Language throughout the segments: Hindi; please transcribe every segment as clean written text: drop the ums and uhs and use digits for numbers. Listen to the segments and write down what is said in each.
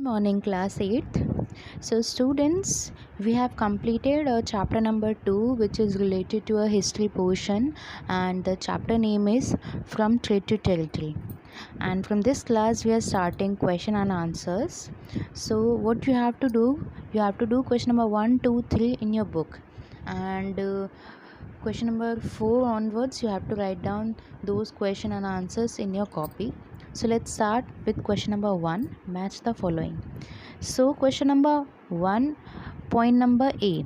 morning, class 8th. So students, we have completed chapter number 2, which is related to a history portion, and the chapter name is From Trade to Territory. And from this class we are starting question and answers. So what you have to do, question number 1, 2, 3 in your book, and question number 4 onwards you have to write down those question and answers in your copy. So let's start with question number 1. Match the following. So question number 1, point number A,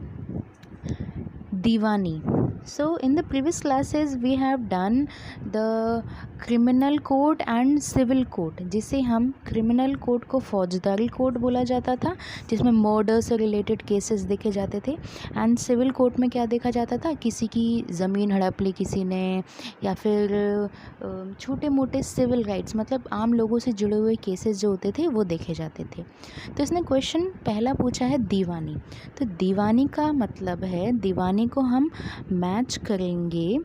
Diwani. So in the previous classes we have done the criminal code and civil code, जिसे हम क्रिमिनल कोड को फौजदारी कोड बोला जाता था, जिसमें मर्डर से रिलेटेड केसेस देखे जाते थे, एंड सिविल कोड में क्या देखा जाता था, किसी की ज़मीन हड़प ली किसी ने, या फिर छोटे मोटे सिविल राइट्स मतलब आम लोगों से जुड़े हुए केसेस जो होते थे वो देखे जाते थे. तो इसने क्वेश्चन पहला पूछा है दीवानी. तो दीवानी का मतलब है, दीवानी को हम मैच करेंगे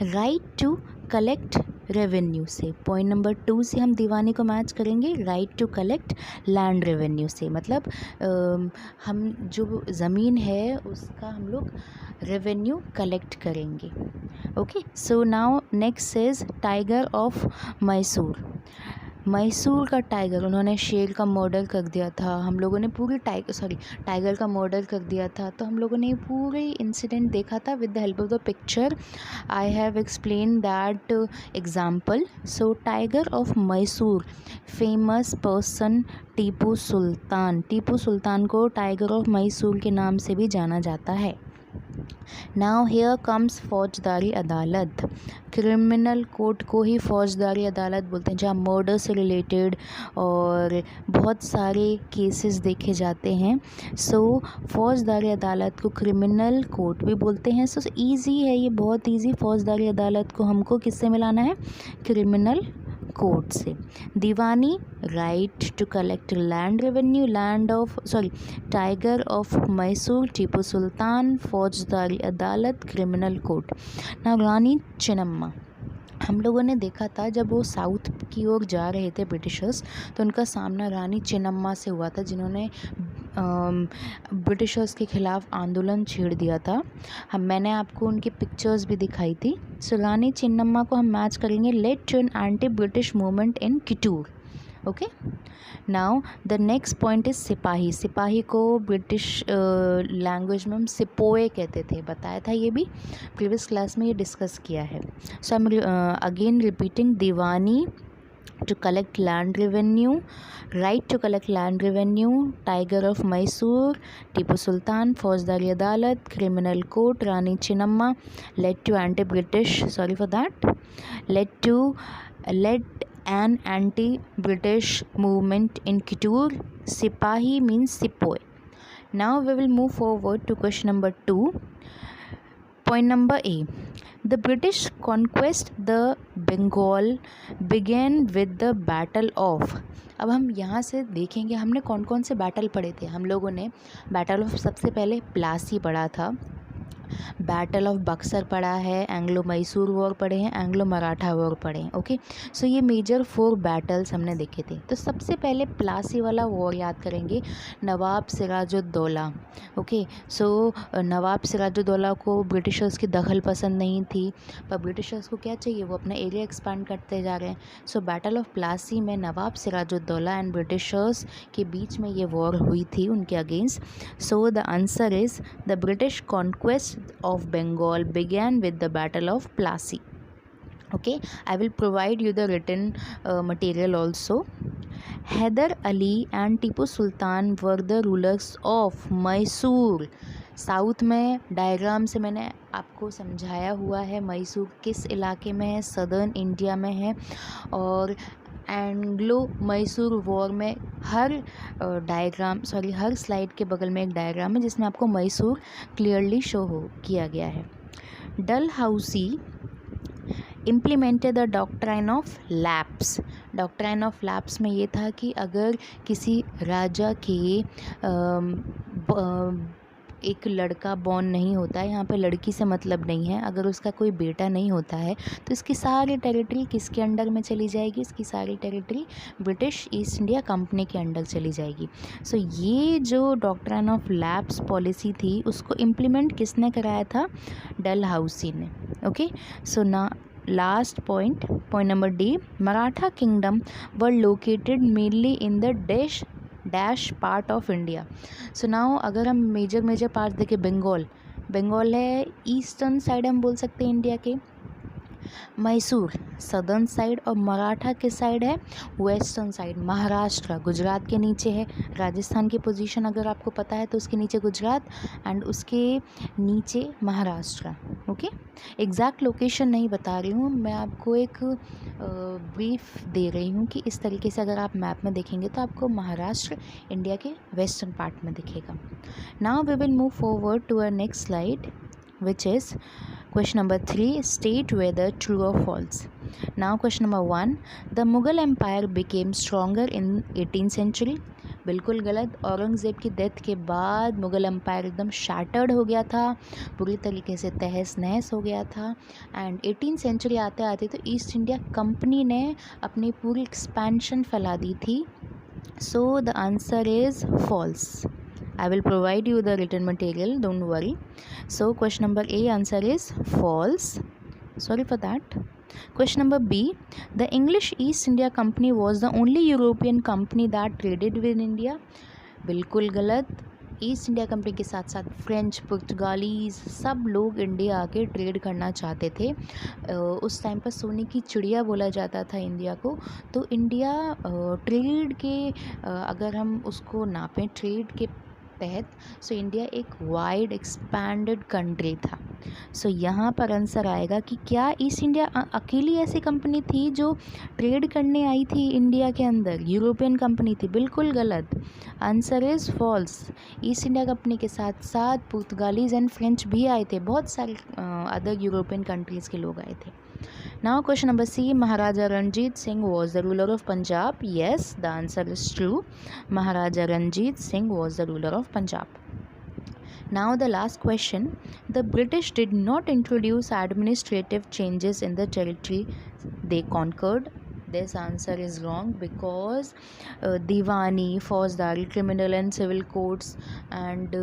राइट टू कलेक्ट रेवेन्यू से. पॉइंट नंबर 2 से हम दीवानी को मैच करेंगे right to collect land revenue से. मतलब हम जो ज़मीन है उसका हम लोग रेवेन्यू कलेक्ट करेंगे. Okay, so now next is tiger of Mysore. Mysore का टाइगर, उन्होंने शेर का मर्डर कर दिया था. हम लोगों ने पूरी टाइगर का मर्डर कर दिया था. तो हम लोगों ने पूरे इंसिडेंट देखा था with the help of the picture. I have explain that example. So tiger of Mysore, famous person Tipu Sultan. Tipu Sultan को टाइगर ऑफ मैसूर के नाम से भी जाना जाता है. नाउ हेयर कम्स फौजदारी अदालत. क्रिमिनल कोर्ट को ही फौजदारी अदालत बोलते हैं, जहाँ मर्डर से रिलेटेड और बहुत सारे केसेस देखे जाते हैं. सो फौजदारी अदालत को क्रिमिनल कोर्ट भी बोलते हैं. सो ईजी है ये, बहुत ईजी. फौजदारी अदालत को हमको किससे मिलाना है, क्रिमिनल कोर्ट से. दीवानी right to collect land revenue, tiger of Mysore Tipu Sultan, फौजदारी अदालत क्रिमिनल कोर्ट. ना रानी चेन्नम्मा, हम लोगों ने देखा था जब वो साउथ की ओर जा रहे थे ब्रिटिशर्स, तो उनका सामना रानी चेन्नम्मा से हुआ था, जिन्होंने ब्रिटिशर्स के ख़िलाफ़ आंदोलन छेड़ दिया था. मैंने आपको उनकी पिक्चर्स भी दिखाई थी. सो रानी चेन्नम्मा को हम मैच करेंगे let to an anti British movement in Kittur. Okay, now the next point is सिपाही. सिपाही को ब्रिटिश लैंग्वेज में हम सिपोए कहते थे, बताया था ये भी प्रीवियस क्लास में, ये डिस्कस किया है. So I am again repeating. दीवानी to collect land revenue, right to collect land revenue, tiger of Mysore, Tipu Sultan, फौजदारी अदालत, criminal court, Rani Chinnamma, led to anti-British, led an anti-British movement in Kittur. Sipahi means sepoy. Now we will move forward to question number 2. Point number A, the British conquest the Bengal began with the battle of. अब हम यहाँ से देखेंगे हमने कौन कौन से बैटल पढ़े थे. हम लोगों ने बैटल ऑफ सबसे पहले प्लासी पढ़ा था, बैटल ऑफ बक्सर पढ़ा है, एंग्लो मैसूर वॉर पढ़े हैं, एंग्लो मराठा वॉर पढ़े हैं. ओके, सो ये मेजर 4 बैटल्स हमने देखे थे. तो सबसे पहले प्लासी वाला वॉर याद करेंगे, नवाब सिराजुद्दौला. ओके, सो नवाब सिराजुद्दौला को ब्रिटिशर्स की दखल पसंद नहीं थी, पर ब्रिटिशर्स को क्या चाहिए, वो अपना एरिया एक्सपांड करते जा रहे हैं. सो बैटल ऑफ प्लासी में नवाब सिराजुद्दौला एंड ब्रिटिशर्स के बीच में ये वॉर हुई थी उनके against. So the answer is the British conquest of Bengal began with the Battle of Plassey. Okay, I will provide you the written material also. Hyder Ali and Tipu Sultan were the rulers of Mysore. South में डायग्राम से मैंने आपको समझाया हुआ है मैसूर किस इलाके में है, सदर्न इंडिया में है. और एंग्लो मैसूर वॉर में हर स्लाइड के बगल में एक डायग्राम है जिसमें आपको मैसूर क्लियरली शो किया गया है. Dalhousie implemented the doctrine of lapse. Doctrine of lapse में ये था कि अगर किसी राजा के एक लड़का बॉर्न नहीं होता है, यहाँ पे लड़की से मतलब नहीं है। अगर उसका कोई बेटा नहीं होता है तो इसकी सारी टेरिटरी किसके अंडर में चली जाएगी? इसकी सारी territory British east India company के अंडर चली जाएगी। सो ये जो डॉक्ट्रिन ऑफ लैप्स पॉलिसी थी उसको इम्प्लीमेंट किसने कराया था? डलहौसी ने। ओके, सो ना last point number D, Maratha kingdom were located mainly in the dash part of India. So now अगर हम मेजर पार्ट देखें, बंगाल है ईस्टर्न साइड हम बोल सकते हैं इंडिया के, मैसूर सदर्न साइड, और मराठा किस साइड है? Western side. महाराष्ट्र गुजरात के नीचे है, राजस्थान की पोजीशन अगर आपको पता है तो उसके नीचे गुजरात एंड उसके नीचे महाराष्ट्र। ओके, एग्जैक्ट लोकेशन नहीं बता रही हूँ मैं, आपको एक ब्रीफ दे रही हूँ कि इस तरीके से अगर आप मैप में देखेंगे तो आपको महाराष्ट्र इंडिया के वेस्टर्न पार्ट में दिखेगा। Now we will move forward to our next slide which is question number 3, state whether true or false. Now question number 1, the Mughal Empire became stronger in 18th century. बिल्कुल गलत। औरंगज़ेब की डेथ के बाद मुग़ल एम्पायर एकदम शैटर्ड हो गया था, पूरी तरीके से तहस नहस हो गया था। एंड 18th सेंचुरी आते आते तो ईस्ट इंडिया कंपनी ने अपनी पूरी एक्सपेंशन फैला दी थी। So the answer is false. I will provide you the written material, don't worry. So question number A answer is false. Sorry for that. Question number B, the English East India Company was the only European company that traded with India. बिल्कुल गलत। ईस्ट इंडिया कंपनी के साथ साथ फ्रेंच, पुर्तगालीज सब लोग इंडिया आके ट्रेड करना चाहते थे। उस टाइम पर सोने की चिड़िया बोला जाता था इंडिया को। तो इंडिया ट्रेड के अगर हम उसको नापें ट्रेड के तहत, सो इंडिया एक वाइड एक्सपैंडेड कंट्री था। सो यहाँ पर आंसर आएगा कि क्या ईस्ट इंडिया अकेली ऐसी कंपनी थी जो ट्रेड करने आई थी इंडिया के अंदर? यूरोपियन कंपनी थी। बिल्कुल गलत। Answer is false. East India company के साथ साथ पुर्तगालीज एंड फ्रेंच भी आए थे, बहुत सारे अदर यूरोपियन कंट्रीज़ के लोग आए थे। Now question number C, Maharaja Ranjit Singh was the ruler of Punjab. Yes, the answer is true. Maharaja Ranjit Singh was the ruler of Punjab. Now the last question, the British did not introduce administrative changes in the territory they conquered. This answer is wrong because दीवानी, फौजदारी, criminal and civil codes and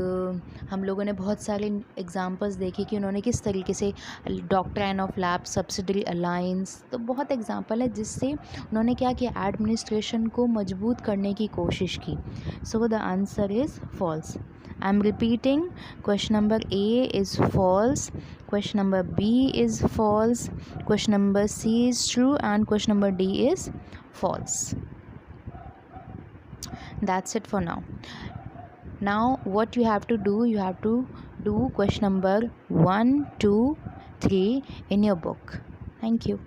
हम लोगों ने बहुत सारे एग्जांपल्स देखे कि उन्होंने किस तरीके से doctrine of lap, subsidiary alliance, तो बहुत एग्जांपल है जिससे उन्होंने क्या किया, एडमिनिस्ट्रेशन को मजबूत करने की कोशिश की। So the answer is false. I am repeating, question number A is false, question number B is false, question number C is true and question number D is false. That's it for now. Now what you have to do, you have to do question number 1, 2, 3 in your book. Thank you.